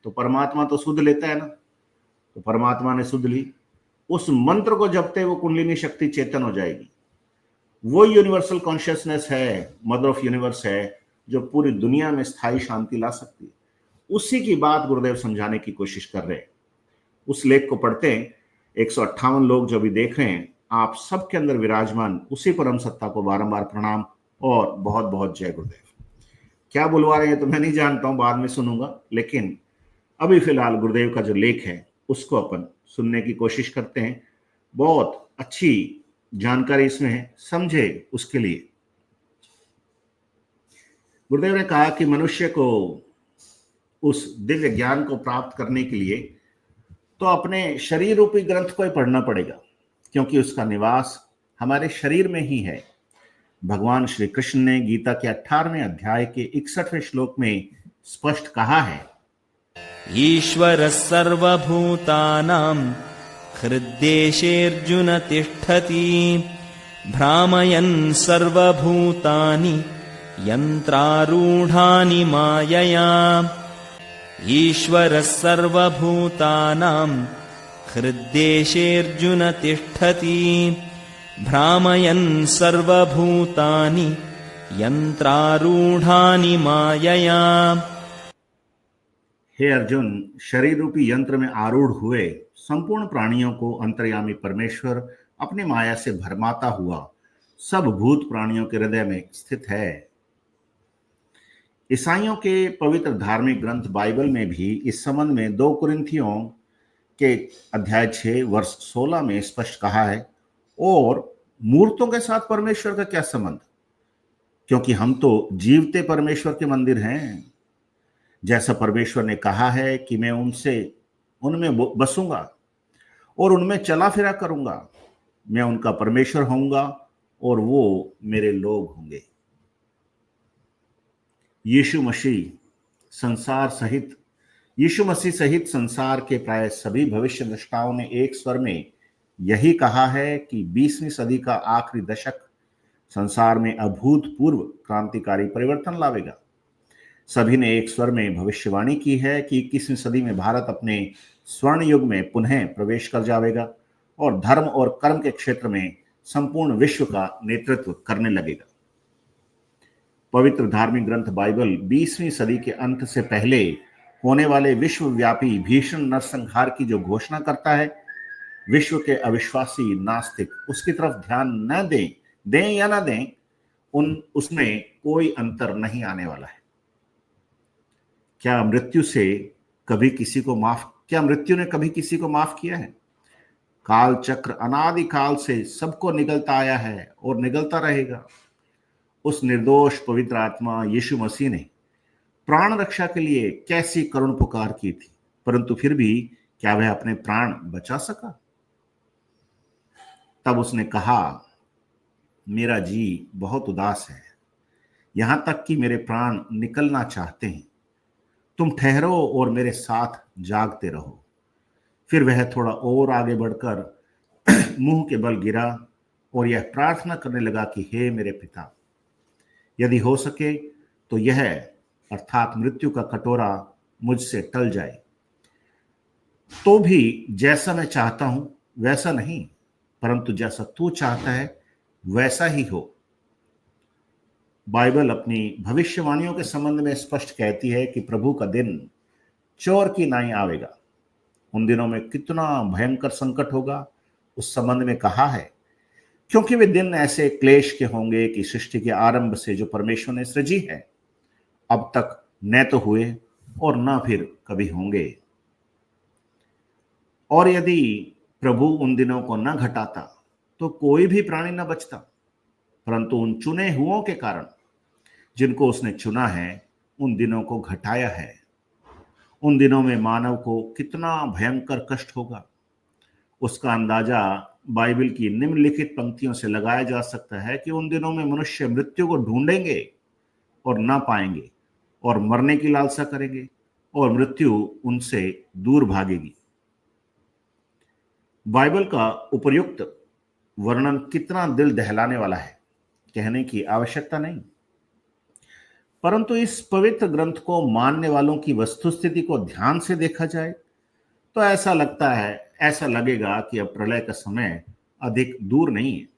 तो परमात्मा तो सुध लेता है ना, तो परमात्मा ने सुध ली। उस मंत्र को जपते वो कुंडलिनी शक्ति चेतन हो जाएगी। वो यूनिवर्सल कॉन्शियसनेस है, मदर ऑफ यूनिवर्स है, जो पूरी दुनिया में स्थायी शांति ला सकती है। उसी की बात गुरुदेव समझाने की कोशिश कर रहे हैं। उस लेख को पढ़ते हैं। 158 लोग जो भी देख रहे हैं, आप सबके अंदर विराजमान उसी परम सत्ता को बारंबार प्रणाम और बहुत बहुत जय गुरुदेव। क्या बुलवा रहे हैं तो मैं नहीं जानता हूं, बाद में सुनूंगा, लेकिन अभी फिलहाल गुरुदेव का जो लेख है उसको अपन सुनने की कोशिश करते हैं। बहुत अच्छी जानकारी इसमें है, समझे उसके लिए। गुरुदेव ने कहा कि मनुष्य को उस दिव्य ज्ञान को प्राप्त करने के लिए तो अपने शरीर रूपी ग्रंथ को ही पढ़ना पड़ेगा, क्योंकि उसका निवास हमारे शरीर में ही है। भगवान श्री कृष्ण ने गीता के 18वें अध्याय के 61वें श्लोक में स्पष्ट कहा है, ईश्वरः सर्वभूतानां हृद्देशेऽर्जुन तिष्ठति भ्रामयन् सर्वभूतानि यन्त्रारूढानि मायया। ईश्वरः सर्वभूतानां हृद्देशेऽर्जुन तिष्ठति भ्रामयन् सर्वभूतानि यन्त्रारूढानि मायया। हे अर्जुन, शरीर रूपी यंत्र में आरूढ़ हुए संपूर्ण प्राणियों को अंतर्यामी परमेश्वर अपनी माया से भरमाता हुआ सब भूत प्राणियों के हृदय में स्थित है। ईसाइयों के पवित्र धार्मिक ग्रंथ बाइबल में भी इस संबंध में 2 कुरिन्थियों के अध्याय 6 वर्ष 16 में स्पष्ट कहा है। और मूर्तों के साथ परमेश्वर का क्या संबंध, क्योंकि हम तो जीवते परमेश्वर के मंदिर हैं। जैसा परमेश्वर ने कहा है कि मैं उनमें बसूंगा और उनमें चला फिरा करूंगा, मैं उनका परमेश्वर होऊंगा और वो मेरे लोग होंगे। यीशु मसीह सहित संसार के प्राय सभी भविष्यद्रष्टाओं ने एक स्वर में यही कहा है कि 20वीं सदी का आखिरी दशक संसार में अभूतपूर्व क्रांतिकारी परिवर्तन लावेगा। सभी ने एक स्वर में भविष्यवाणी की है कि 21वीं सदी में भारत अपने स्वर्ण युग में पुनः प्रवेश कर जाएगा और धर्म और कर्म के क्षेत्र में संपूर्ण विश्व का नेतृत्व करने लगेगा। पवित्र धार्मिक ग्रंथ बाइबल 20वीं सदी के अंत से पहले होने वाले विश्वव्यापी भीषण नरसंहार की जो घोषणा करता है, विश्व के अविश्वासी नास्तिक उसकी तरफ ध्यान न दें या ना दें, उसमें कोई अंतर नहीं आने वाला है। क्या मृत्यु ने कभी किसी को माफ किया है? काल चक्र अनादि काल से सबको निगलता आया है और निगलता रहेगा। उस निर्दोष पवित्र आत्मा यीशु मसीह ने प्राण रक्षा के लिए कैसी करुण पुकार की थी, परंतु फिर भी क्या वह अपने प्राण बचा सका? तब उसने कहा, मेरा जी बहुत उदास है, यहां तक कि मेरे प्राण निकलना चाहते हैं। तुम ठहरो और मेरे साथ जागते रहो। फिर वह थोड़ा और आगे बढ़कर मुंह के बल गिरा और यह प्रार्थना करने लगा कि हे मेरे पिता, यदि हो सके तो यह अर्थात मृत्यु का कटोरा मुझसे टल जाए, तो भी जैसा मैं चाहता हूं वैसा नहीं, परंतु जैसा तू चाहता है वैसा ही हो। बाइबल अपनी भविष्यवाणियों के संबंध में स्पष्ट कहती है कि प्रभु का दिन चोर की नाई आवेगा। उन दिनों में कितना भयंकर संकट होगा उस संबंध में कहा है, क्योंकि वे दिन ऐसे क्लेश के होंगे कि सृष्टि के आरंभ से जो परमेश्वर ने सृजी है अब तक न तो हुए और न फिर कभी होंगे। और यदि प्रभु उन दिनों को न घटाता तो कोई भी प्राणी न बचता, परंतु उन चुने हुओं के कारण जिनको उसने चुना है उन दिनों को घटाया है। उन दिनों में मानव को कितना भयंकर कष्ट होगा उसका अंदाजा बाइबल की निम्नलिखित पंक्तियों से लगाया जा सकता है कि उन दिनों में मनुष्य मृत्यु को ढूंढेंगे और ना पाएंगे और मरने की लालसा करेंगे और मृत्यु उनसे दूर भागेगी। बाइबल का उपर्युक्त वर्णन कितना दिल दहलाने वाला है, कहने की आवश्यकता नहीं। परंतु इस पवित्र ग्रंथ को मानने वालों की वस्तुस्थिति को ध्यान से देखा जाए तो ऐसा लगेगा कि अब प्रलय का समय अधिक दूर नहीं है।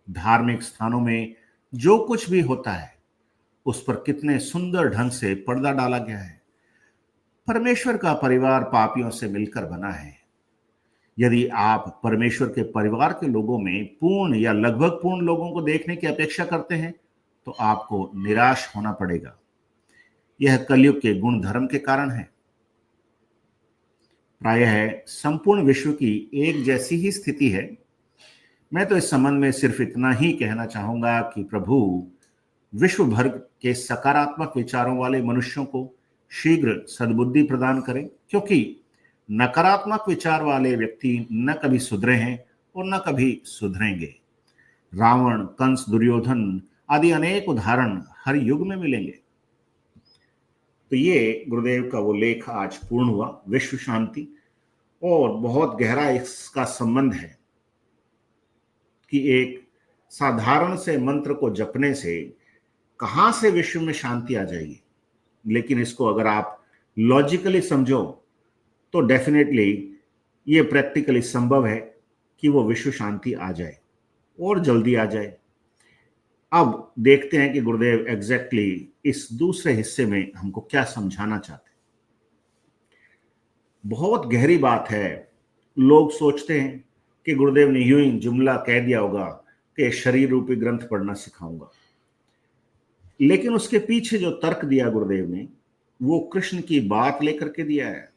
धार्मिक स्थानों में जो कुछ भी होता है उस पर कितने सुंदर ढंग से पर्दा डाला गया है। परमेश्वर का परिवार पापियों से मिलकर बना है। यदि आप परमेश्वर के परिवार के लोगों में पूर्ण या लगभग पूर्ण लोगों को देखने की अपेक्षा करते हैं तो आपको निराश होना पड़ेगा। यह कलयुग के गुण धर्म के कारण है। प्रायः संपूर्ण विश्व की एक जैसी ही स्थिति है। मैं तो इस संबंध में सिर्फ इतना ही कहना चाहूंगा कि प्रभु विश्व भर के सकारात्मक विचारों वाले मनुष्यों को शीघ्र सद्बुद्धि प्रदान करें, क्योंकि नकारात्मक विचार वाले व्यक्ति न कभी सुधरे हैं और न कभी सुधरेंगे। रावण, कंस, दुर्योधन आदि अनेक उदाहरण हर युग में मिलेंगे। तो ये गुरुदेव का वो लेख आज पूर्ण हुआ, विश्व शांति। और बहुत गहरा इसका संबंध है कि एक साधारण से मंत्र को जपने से कहां से विश्व में शांति आ जाएगी, लेकिन इसको अगर आप लॉजिकली समझो तो डेफिनेटली ये प्रैक्टिकली संभव है कि वो विश्व शांति आ जाए और जल्दी आ जाए। अब देखते हैं कि गुरुदेव एग्जैक्टली इस दूसरे हिस्से में हमको क्या समझाना चाहते हैं। बहुत गहरी बात है। लोग सोचते हैं कि गुरुदेव ने यूं ही जुमला कह दिया होगा कि शरीर रूपी ग्रंथ पढ़ना सिखाऊंगा, लेकिन उसके पीछे जो तर्क दिया गुरुदेव ने वो कृष्ण की बात लेकर के दिया है।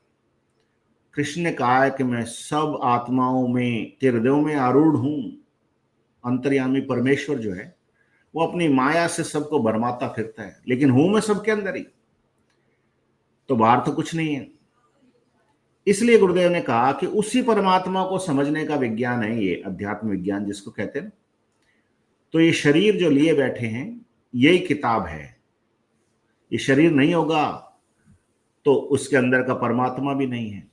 कृष्ण ने कहा है कि मैं सब आत्माओं में के हृदयों में आरूढ़ हूं। अंतर्यामी परमेश्वर जो है वो अपनी माया से सबको भरमाता फिरता है, लेकिन हूं मैं सबके अंदर ही, तो बाहर तो कुछ नहीं है। इसलिए गुरुदेव ने कहा कि उसी परमात्मा को समझने का विज्ञान है ये अध्यात्म विज्ञान जिसको कहते हैं। तो ये शरीर जो लिए बैठे हैं यही किताब है। ये शरीर नहीं होगा तो उसके अंदर का परमात्मा भी नहीं है।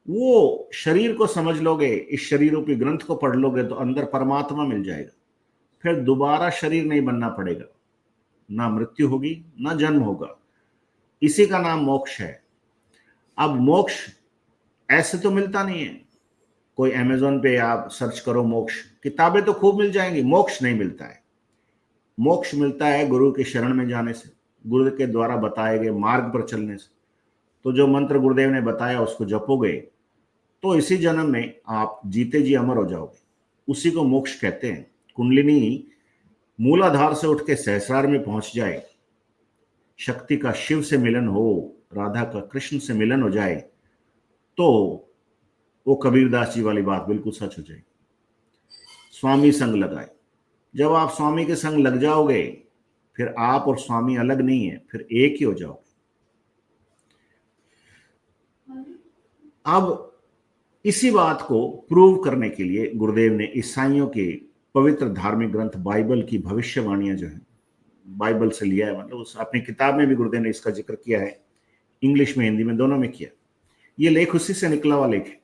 वो शरीर को समझ लोगे, इस शरीर रूपी ग्रंथ को पढ़ लोगे तो अंदर परमात्मा मिल जाएगा। फिर दोबारा शरीर नहीं बनना पड़ेगा, ना मृत्यु होगी ना जन्म होगा। इसी का नाम मोक्ष है। अब मोक्ष ऐसे तो मिलता नहीं है। कोई अमेज़न पे आप सर्च करो मोक्ष, किताबें तो खूब मिल जाएंगी, मोक्ष नहीं मिलता है। मोक्ष मिलता है गुरु के शरण में जाने से, गुरु के द्वारा बताए गए मार्ग पर चलने से। तो जो मंत्र गुरुदेव ने बताया उसको जपोगे तो इसी जन्म में आप जीते जी अमर हो जाओगे। उसी को मोक्ष कहते हैं। कुंडलिनी मूलाधार से उठ के सहस्रार में पहुंच जाए, शक्ति का शिव से मिलन हो, राधा का कृष्ण से मिलन हो जाए, तो वो कबीरदास जी वाली बात बिल्कुल सच हो जाएगी। स्वामी संग लगाए। जब आप स्वामी के संग लग जाओगे फिर आप और स्वामी अलग नहीं है, फिर एक ही हो जाओगे। अब इसी बात को प्रूव करने के लिए गुरुदेव ने ईसाइयों के पवित्र धार्मिक ग्रंथ बाइबल की भविष्यवाणियां जो है बाइबल से लिया है, मतलब उस अपनी किताब में भी गुरुदेव ने इसका जिक्र किया है, इंग्लिश में हिंदी में दोनों में किया। ये लेख उसी से निकला हुआ लेख है।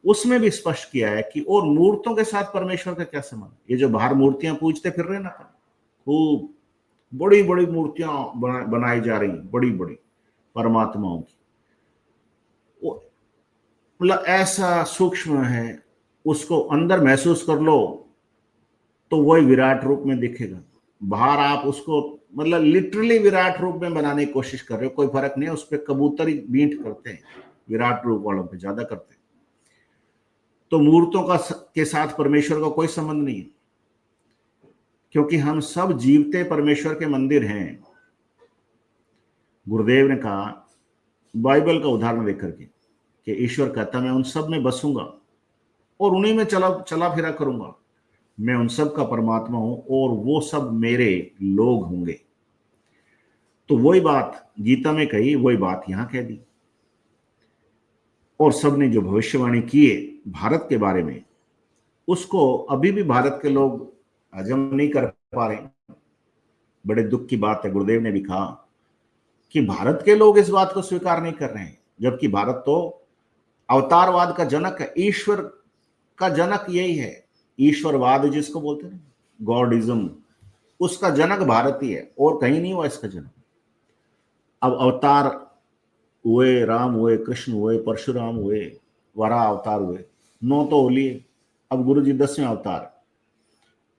उसमें भी स्पष्ट किया है कि और मूर्तों के साथ परमेश्वर का क्या संबंध। ये जो बाहर मूर्तियां पूजते फिर रहे ना, खूब बड़ी बड़ी मूर्तियां बनाई जा रही, बड़ी बड़ी परमात्माओं की, मतलब ऐसा सूक्ष्म है, उसको अंदर महसूस कर लो तो वही विराट रूप में दिखेगा। बाहर आप उसको मतलब लिटरली विराट रूप में बनाने की कोशिश कर रहे हो, कोई फर्क नहीं है। उस पर कबूतर ही बींट करते हैं, विराट रूप वालों पे ज्यादा करते हैं। तो मूर्तों के साथ परमेश्वर का कोई संबंध नहीं है, क्योंकि हम सब जीवते परमेश्वर के मंदिर हैं। गुरुदेव ने कहा बाइबल का उदाहरण देकर के कि ईश्वर कहता मैं उन सब में बसूंगा और उन्हीं में चला फिरा करूंगा। मैं उन सब का परमात्मा हूं और वो सब मेरे लोग होंगे। तो वही बात गीता में कही, वही बात यहां कह दी। और सब ने जो भविष्यवाणी की है भारत के बारे में, उसको अभी भी भारत के लोग हजम नहीं कर पा रहे। बड़े दुख की बात है। गुरुदेव ने भी कहा कि भारत के लोग इस बात को स्वीकार नहीं कर रहे हैं, जबकि भारत तो अवतारवाद का जनक है, ईश्वर का जनक यही है। ईश्वरवाद जिसको बोलते हैं, गॉडिज्म, उसका जनक भारतीय है और कहीं नहीं हुआ इसका जन्म। अब अवतार हुए, राम हुए, कृष्ण हुए, परशुराम हुए, वराह अवतार हुए, 9 तो हो लिए। अब गुरु जी 10वें अवतार।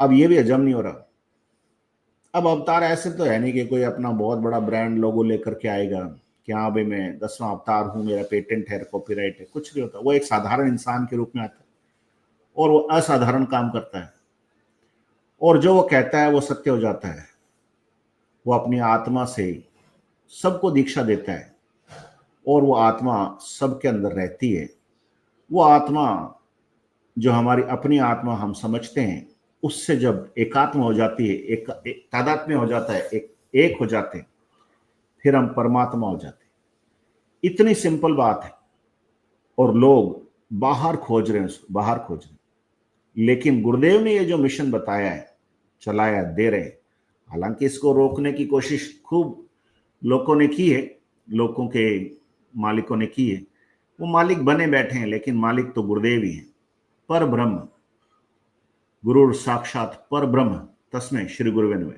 अब ये भी हजम नहीं हो रहा। अब अवतार ऐसे तो है नहीं कि कोई अपना बहुत बड़ा ब्रांड लोगो लेकर के आएगा कि हाँ भाई मैं 10वां अवतार हूं, मेरा पेटेंट है, कॉपीराइट है। कुछ नहीं होता। वो एक साधारण इंसान के रूप में आता है और वो असाधारण काम करता है, और जो वो कहता है वो सत्य हो जाता है। वो अपनी आत्मा से सबको दीक्षा देता है और वो आत्मा सबके अंदर रहती है। वो आत्मा जो हमारी अपनी आत्मा हम समझते हैं, उससे जब एकात्म हो जाती है, एक तादात्म्य हो जाता है, एक हो जाते हैं, फिर हम परमात्मा हो जाते हैं। इतनी सिंपल बात है और लोग बाहर खोज रहे हैं, उसको बाहर खोज रहे हैं। लेकिन गुरुदेव ने ये जो मिशन बताया है, चलाया, दे रहे हैं। हालांकि इसको रोकने की कोशिश खूब लोगों ने की है, लोगों के मालिकों ने की है। वो मालिक बने बैठे हैं, लेकिन मालिक तो गुरुदेव ही हैं। पर ब्रह्म, गुरु साक्षात पर ब्रह्म तस्मै श्री गुरुवे नमः।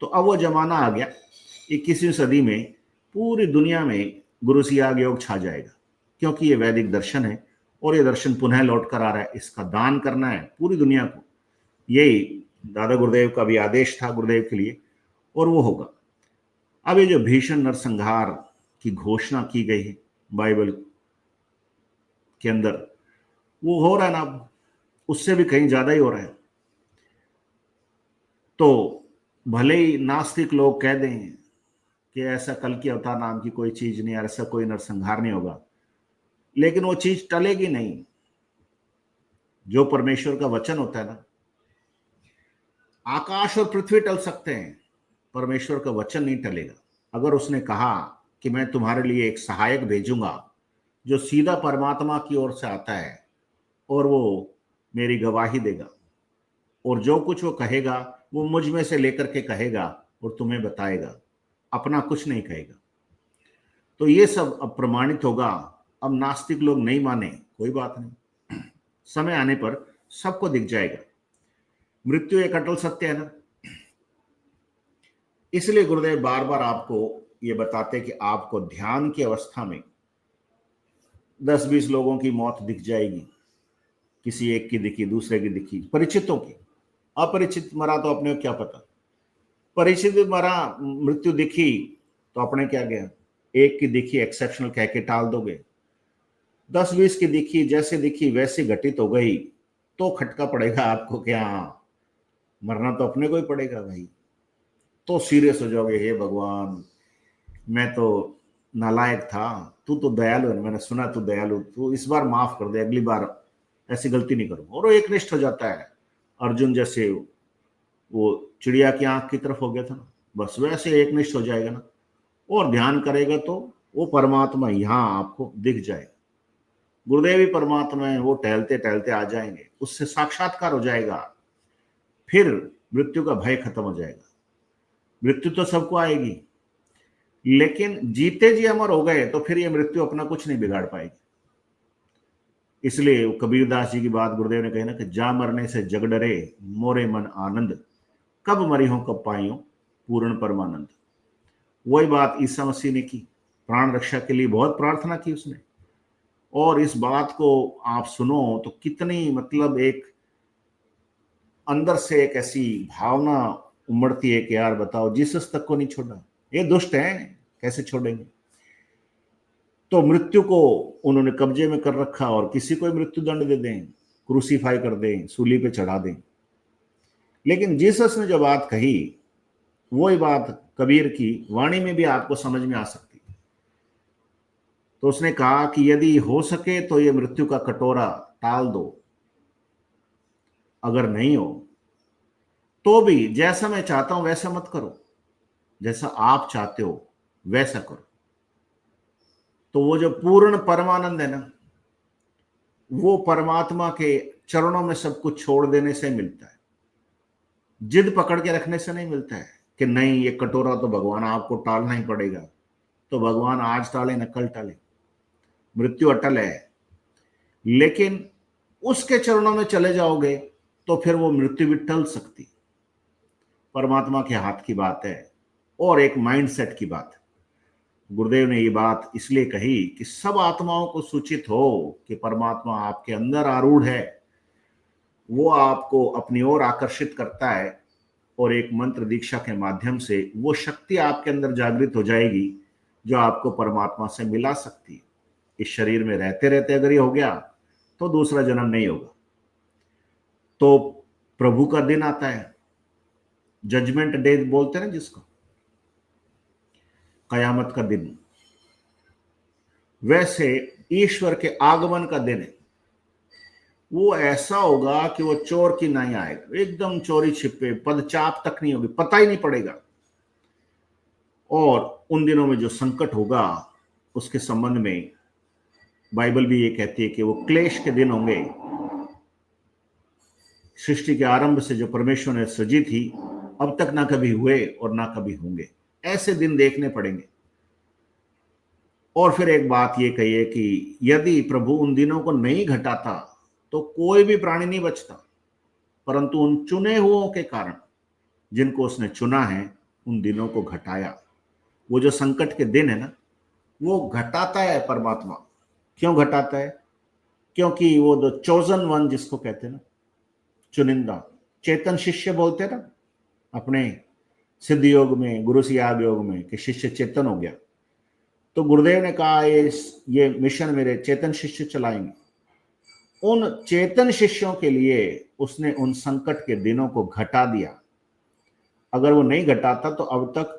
तो अब वो जमाना आ गया, 21वीं सदी में पूरी दुनिया में गुरु सियाग योग छा जाएगा, क्योंकि ये वैदिक दर्शन है और ये दर्शन पुनः लौट कर आ रहा है। इसका दान करना है पूरी दुनिया को। यही दादा गुरुदेव का भी आदेश था गुरुदेव के लिए, और वो होगा। अब ये जो भीषण नरसंहार की घोषणा की गई है बाइबल के अंदर, वो हो रहा है ना, अब उससे भी कहीं ज्यादा ही हो रहा है। तो भले ही नास्तिक लोग कह दें कि ऐसा कल की अवतार नाम की कोई चीज नहीं, ऐसा कोई नरसंहार नहीं होगा, लेकिन वो चीज टलेगी नहीं। जो परमेश्वर का वचन होता है ना, आकाश और पृथ्वी टल सकते हैं, परमेश्वर का वचन नहीं टलेगा। अगर उसने कहा कि मैं तुम्हारे लिए एक सहायक भेजूंगा जो सीधा परमात्मा की ओर से आता है और वो मेरी गवाही देगा, और जो कुछ वो कहेगा वो मुझ में से लेकर के कहेगा और तुम्हें बताएगा, अपना कुछ नहीं कहेगा, तो ये सब अब प्रमाणित होगा। अब नास्तिक लोग नहीं माने, कोई बात नहीं, समय आने पर सबको दिख जाएगा। मृत्यु एक अटल सत्य है ना। इसलिए गुरुदेव बार बार आपको ये बताते कि आपको ध्यान की अवस्था में 10-20 लोगों की मौत दिख जाएगी। किसी एक की दिखी, दूसरे की दिखी, परिचितों की। अपरिचित मरा तो अपने को क्या पता। परिचित मरा, मृत्यु दिखी तो अपने क्या गया। एक की दिखी एक्सेप्शनल कह के टाल दोगे, 10-20 की दिखी, जैसे दिखी वैसे घटित हो गई, तो खटका पड़ेगा आपको कि हाँ मरना तो अपने को ही पड़ेगा भाई। तो सीरियस हो जाओगे, हे भगवान मैं तो नालायक था, तू तो दयालु है, मैंने सुना तू दयालु, तू इस बार माफ कर दे, अगली बार ऐसी गलती नहीं करूंगा। और वो एकनिष्ठ हो जाता है, अर्जुन जैसे वो चिड़िया की आंख की तरफ हो गया था ना, बस वैसे एकनिष्ठ हो जाएगा ना, और ध्यान करेगा तो वो परमात्मा यहाँ आपको दिख जाएगा। गुरुदेव ही परमात्मा है, वो टहलते टहलते आ जाएंगे, उससे साक्षात्कार हो जाएगा। फिर मृत्यु का भय खत्म हो जाएगा। मृत्यु तो सबको आएगी, लेकिन जीते जी अमर हो गए तो फिर ये मृत्यु अपना कुछ नहीं बिगाड़ पाएगी। इसलिए कबीरदास जी की बात गुरुदेव ने कही ना कि जा मरने से जग डरे मोरे मन आनंद, कब मरी हो कब पाई हो पूर्ण परमानंद। वही बात ईसा मसीह ने की, प्राण रक्षा के लिए बहुत प्रार्थना की उसने। और इस बात को आप सुनो तो कितनी मतलब एक अंदर से एक ऐसी भावना उमड़ती है कि यार बताओ, जीसस तक को नहीं छोड़ा, ये दुष्ट हैं, कैसे छोड़ेंगे। तो मृत्यु को उन्होंने कब्जे में कर रखा और किसी को मृत्यु दंड दे दें, क्रूसीफाई कर दें, सूली पे चढ़ा दें। लेकिन जीसस ने जो बात कही, वही बात कबीर की वाणी में भी आपको समझ में आ सकती है। तो उसने कहा कि यदि हो सके तो ये मृत्यु का कटोरा टाल दो, अगर नहीं हो तो भी जैसा मैं चाहता हूं वैसा मत करो, जैसा आप चाहते हो वैसा करो। तो वो जो पूर्ण परमानंद है ना, वो परमात्मा के चरणों में सब कुछ छोड़ देने से मिलता है, जिद पकड़ के रखने से नहीं मिलता है कि नहीं ये कटोरा तो भगवान आपको टालना ही पड़ेगा। तो भगवान आज टाले न कल टाले, मृत्यु अटल है। लेकिन उसके चरणों में चले जाओगे तो फिर वो मृत्यु भी टल सकती। परमात्मा के हाथ की बात है और एक माइंडसेट की बात है। गुरुदेव ने ये बात इसलिए कही कि सब आत्माओं को सूचित हो कि परमात्मा आपके अंदर आरूढ़ है, वो आपको अपनी ओर आकर्षित करता है और एक मंत्र दीक्षा के माध्यम से वो शक्ति आपके अंदर जागृत हो जाएगी जो आपको परमात्मा से मिला सकती है। इस शरीर में रहते रहते अगर ये हो गया तो दूसरा जन्म नहीं होगा। तो प्रभु का दिन आता है, जजमेंट डे बोलते हैं ना जिसको, कयामत का दिन, वैसे ईश्वर के आगमन का दिन है। वो ऐसा होगा कि वो चोर की नहीं आएगा, एकदम चोरी छिपे, पदचाप तक नहीं होगी, पता ही नहीं पड़ेगा। और उन दिनों में जो संकट होगा उसके संबंध में बाइबल भी ये कहती है कि वो क्लेश के दिन होंगे। सृष्टि के आरंभ से जो परमेश्वर ने सृजी थी अब तक ना कभी हुए और ना कभी होंगे, ऐसे दिन देखने पड़ेंगे। और फिर एक बात ये कही कि यदि प्रभु उन दिनों को नहीं घटाता तो कोई भी प्राणी नहीं बचता, परंतु उन चुने हुओं के कारण जिनको उसने चुना है उन दिनों को घटाया। वो जो संकट के दिन है ना, वो घटाता है परमात्मा। क्यों घटाता है? क्योंकि वो द चोजन वन जिसको कहते हैं ना, चुनिंदा, चेतन शिष्य बोलते हैं ना अपने सिद्ध योग में, गुरु से याग योग में, कि शिष्य चेतन हो गया। तो गुरुदेव ने कहा ये मिशन मेरे चेतन शिष्य चलाएंगे। उन चेतन शिष्यों के लिए उसने उन संकट के दिनों को घटा दिया। अगर वो नहीं घटाता तो अब तक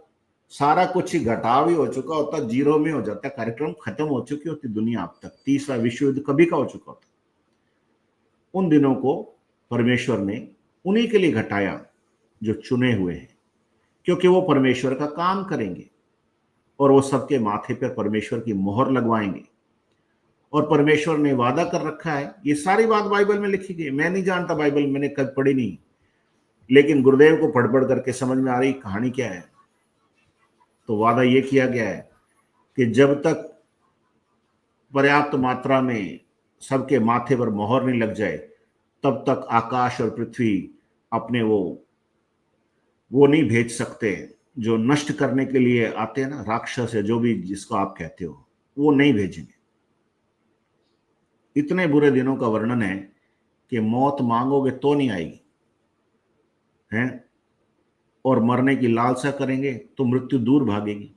सारा कुछ ही घटाव ही हो चुका होता, जीरो में हो जाता, कार्यक्रम खत्म हो चुकी होती दुनिया अब तक, तीसरा विश्व युद्ध कभी का हो चुका होता। उन दिनों को परमेश्वर ने उन्हीं के लिए घटाया जो चुने हुए हैं, क्योंकि वो परमेश्वर का काम करेंगे और वो सबके माथे पर परमेश्वर की मोहर लगवाएंगे। और परमेश्वर ने वादा कर रखा है, ये सारी बात बाइबल में लिखी गई। मैं नहीं जानता बाइबल, मैंने कभी पढ़ी नहीं, लेकिन गुरुदेव को पढ़ पढ़ करके समझ में आ रही कहानी क्या है। तो वादा ये किया गया है कि जब तक पर्याप्त मात्रा में सबके माथे पर मोहर नहीं लग जाए तब तक आकाश और पृथ्वी अपने वो नहीं भेज सकते जो नष्ट करने के लिए आते हैं ना, राक्षस है जो भी जिसको आप कहते हो, वो नहीं भेजेंगे। इतने बुरे दिनों का वर्णन है कि मौत मांगोगे तो नहीं आएगी हैं, और मरने की लालसा करेंगे तो मृत्यु दूर भागेगी।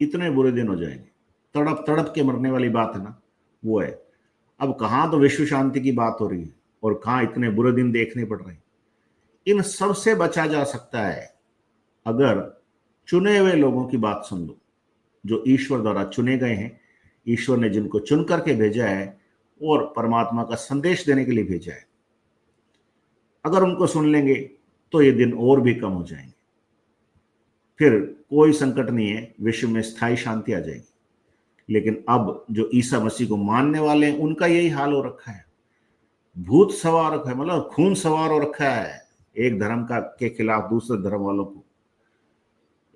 इतने बुरे दिन हो जाएंगे, तड़प तड़प के मरने वाली बात है ना, वो है। अब कहाँ तो विश्व शांति की बात हो रही है और कहाँ इतने बुरे दिन देखने पड़ रहे हैं। इन सब से बचा जा सकता है अगर चुने हुए लोगों की बात सुन लो, जो ईश्वर द्वारा चुने गए हैं। ईश्वर ने जिनको चुन करके भेजा है और परमात्मा का संदेश देने के लिए भेजा है, अगर उनको सुन लेंगे तो ये दिन और भी कम हो जाएंगे। फिर कोई संकट नहीं है, विश्व में स्थायी शांति आ जाएगी। लेकिन अब जो ईसा मसीह को मानने वाले हैं उनका यही हाल हो रखा है। भूत सवार रखा है, मतलब खून सवार हो रखा है एक धर्म का के खिलाफ दूसरे धर्म वालों को।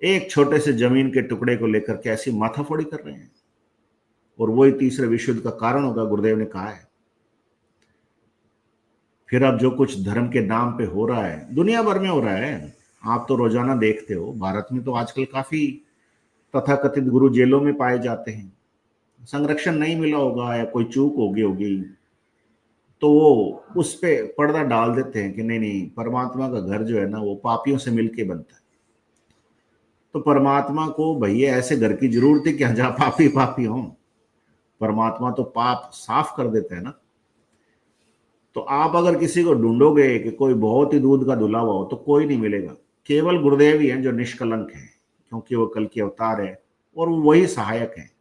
एक छोटे से जमीन के टुकड़े को लेकर के ऐसी माथाफोड़ी कर रहे हैं, और वही तीसरे विश्व युद्ध का कारण होगा, गुरुदेव ने कहा है। फिर अब जो कुछ धर्म के नाम पे हो रहा है, दुनिया भर में हो रहा है, आप तो रोजाना देखते हो। भारत में तो आजकल काफी तथाकथित गुरु जेलों में पाए जाते हैं। संरक्षण नहीं मिला होगा या कोई चूक होगी तो वो उस पे पर्दा डाल देते हैं कि नहीं नहीं, परमात्मा का घर जो है ना वो पापियों से मिलके बनता है। तो परमात्मा को भैया ऐसे घर की जरूरत है कि जहाँ पापी पापी हों। परमात्मा तो पाप साफ कर देता है ना। तो आप अगर किसी को ढूंढोगे कि कोई बहुत ही दूध का धुला हुआ हो तो कोई नहीं मिलेगा। केवल गुरुदेव ही हैं जो निष्कलंक हैं, क्योंकि वो कल के अवतार है और वो वही सहायक है।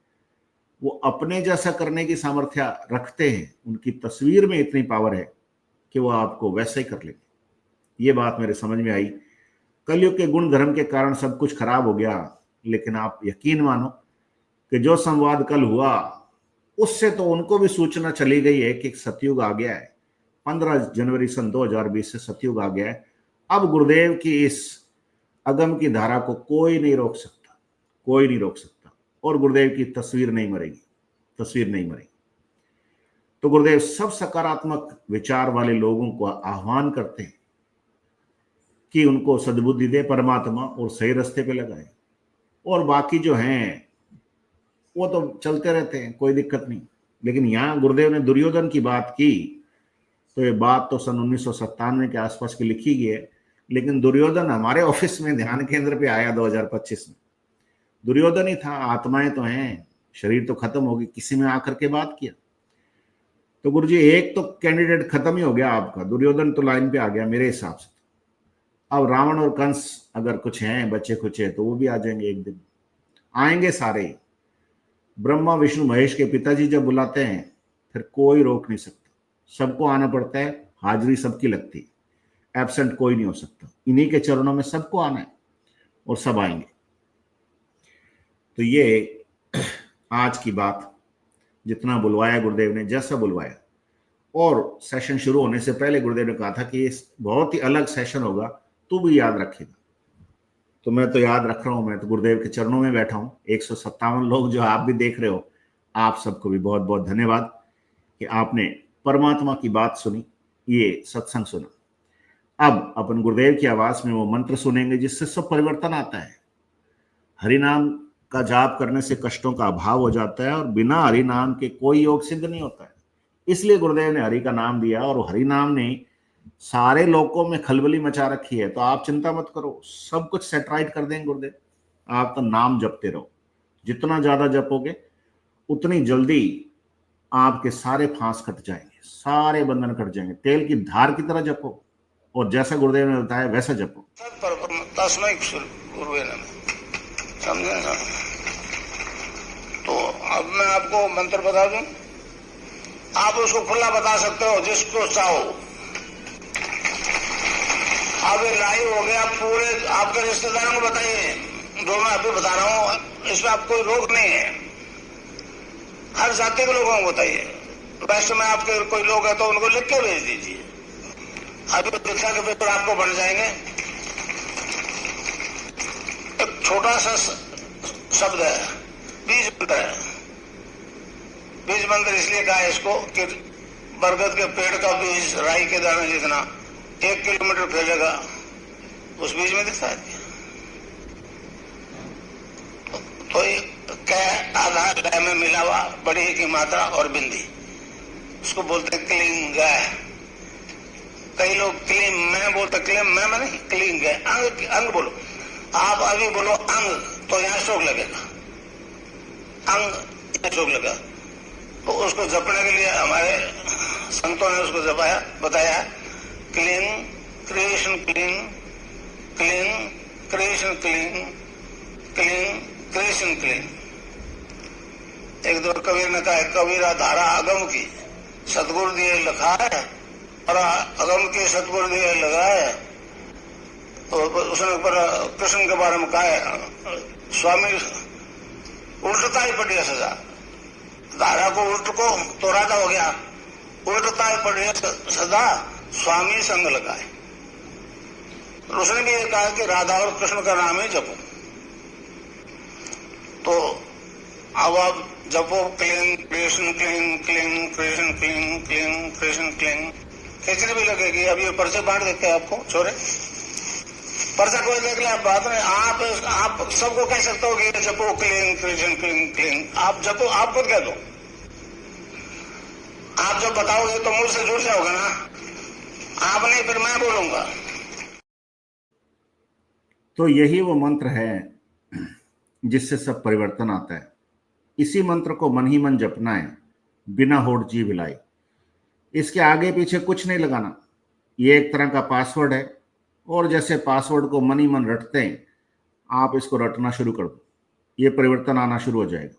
वो अपने जैसा करने की सामर्थ्य रखते हैं, उनकी तस्वीर में इतनी पावर है कि वो आपको वैसा ही कर लेंगे। ये बात मेरे समझ में आई। कलयुग के गुण धर्म के कारण सब कुछ खराब हो गया, लेकिन आप यकीन मानो कि जो संवाद कल हुआ उससे तो उनको भी सूचना चली गई है कि सतयुग आ गया है। 15 जनवरी सन 2020 से सतयुग आ गया है। अब गुरुदेव की इस अगम की धारा को कोई नहीं रोक सकता, कोई नहीं रोक सकता। और गुरुदेव की तस्वीर नहीं मरेगी, तस्वीर नहीं मरेगी। तो गुरुदेव सब सकारात्मक विचार वाले लोगों को आह्वान करते हैं कि उनको सद्बुद्धि दे परमात्मा और सही रास्ते पे लगाए। और बाकी जो हैं वो तो चलते रहते हैं, कोई दिक्कत नहीं। लेकिन यहाँ गुरुदेव ने दुर्योधन की बात की, तो ये बात तो सन 1997 के आसपास की लिखी गई है, लेकिन दुर्योधन हमारे ऑफिस में ध्यान केंद्र पे आया 2025 में। दुर्योधन ही था, आत्माएं तो हैं, शरीर तो खत्म होगी, किसी में आकर के बात किया। तो गुरुजी एक तो कैंडिडेट खत्म ही हो गया आपका, दुर्योधन तो लाइन पे आ गया मेरे हिसाब से। अब रावण और कंस अगर कुछ हैं बच्चे खुचे तो वो भी आ जाएंगे, एक दिन आएंगे सारे। ब्रह्मा विष्णु महेश के पिताजी जब बुलाते हैं फिर कोई रोक नहीं सकता, सबको आना पड़ता है, हाजिरी सबकी लगती है, एब्सेंट कोई नहीं हो सकता। इन्हीं के चरणों में सबको आना है और सब आएंगे। तो ये आज की बात, जितना बुलवाया गुरुदेव ने, जैसा बुलवाया। और सेशन शुरू होने से पहले गुरुदेव ने कहा था कि ये बहुत ही अलग सेशन होगा, तू भी याद रखेगा। तो मैं तो याद रख रहा हूं, मैं तो गुरुदेव के चरणों में बैठा हूं। 157 लोग जो आप भी देख रहे हो, आप सबको भी बहुत बहुत धन्यवाद कि आपने परमात्मा की बात सुनी, ये सत्संग सुना। अब अपन गुरुदेव की आवाज में वो मंत्र सुनेंगे जिससे सब परिवर्तन आता है। हरिनाम का जाप करने से कष्टों का अभाव हो जाता है और बिना हरि नाम के कोई योग सिद्ध नहीं होता है। इसलिए गुरुदेव ने हरि का नाम दिया और हरि नाम ने सारे लोकों में खलबली मचा रखी है। तो आप चिंता मत करो, सब कुछ सेट राइट कर देंगे गुरुदेव। आप तो नाम जपते रहो, जितना ज्यादा जपोगे उतनी जल्दी आपके सारे फांस कट जाएंगे, सारे बंधन कट जाएंगे। तेल की धार की तरह जपो और जैसा गुरुदेव ने बताया वैसा जपो। समझे ना? तो अब मैं आपको मंत्र बता दूं, आप उसको खुला बता सकते हो जिसको चाहो। अब ये लाइव हो गया, पूरे आपके रिश्तेदारों को बताइए जो मैं अभी बता रहा हूँ, इसमें आप कोई रोक नहीं है। हर जाति के लोगों को बताइए। वैसे में आपके कोई लोग है तो उनको लिख के भेज दीजिए, अभी दीक्षा के पेपर आपको बन जाएंगे। एक छोटा सा शब्द है, बीज मंत्र है। बीज मंत्र इसलिए कहा है इसको कि बरगद के पेड़ का बीज राई के दाने जितना 1 किलोमीटर फैलेगा, उस बीज में दिखता है। तो कै आधार लय में मिला हुआ, बड़ी की मात्रा और बिंदी, उसको बोलते क्लीन गाय। कई लोग क्लीन मैं बोलते, क्लीन मैं नहीं, क्लीन गाय। अंग अंग बोलो, आप अभी बोलो अंग तो यहाँ शोक लगेगा, अंग शोक लगा। तो उसको जपने के लिए हमारे संतों ने उसको जपाया, बताया clean creation clean, clean creation clean, clean creation clean. एक दो कबीर ने कहा, कबीरा धारा अगम की सतगुरु दिए लिखा है और अगम की सतगुरु दिए लगा है। तो उसने पर कृष्ण के बारे में कहा है, स्वामी उल्टता ही पड़ी है सजा। धारा को उल्ट को तो राधा हो गया, उल्टता ही पड़ी है सदा, स्वामी संग लगाए। उसने भी ये कहा कि राधा और कृष्ण का नाम ही जपो। तो अब आप जपो क्लीन कृष्ण क्लीन, क्लीन कृष्ण क्लीन, क्लीन कृष्ण क्लीन। खिचड़ी भी लगेगी। अब ये पर्चे बांट देते हैं आपको छोरे, पर्चा कोई देख ले, आप बात नहीं। आप सबको कह सकते हो कि जपो क्लीन कृष्ण क्लीन क्लीन। आप जपो, आप खुद कह दो। आप जब बताओगे तो मुझसे जुड़ जाओगे ना, आप नहीं फिर मैं बोलूंगा। तो यही वो मंत्र है जिससे सब परिवर्तन आता है। इसी मंत्र को मन ही मन जपना है, बिना होड़ जी हिलाई। इसके आगे पीछे कुछ नहीं लगाना। ये एक तरह का पासवर्ड है, और जैसे पासवर्ड को मन ही मन रटते हैं, आप इसको रटना शुरू कर दो, ये परिवर्तन आना शुरू हो जाएगा।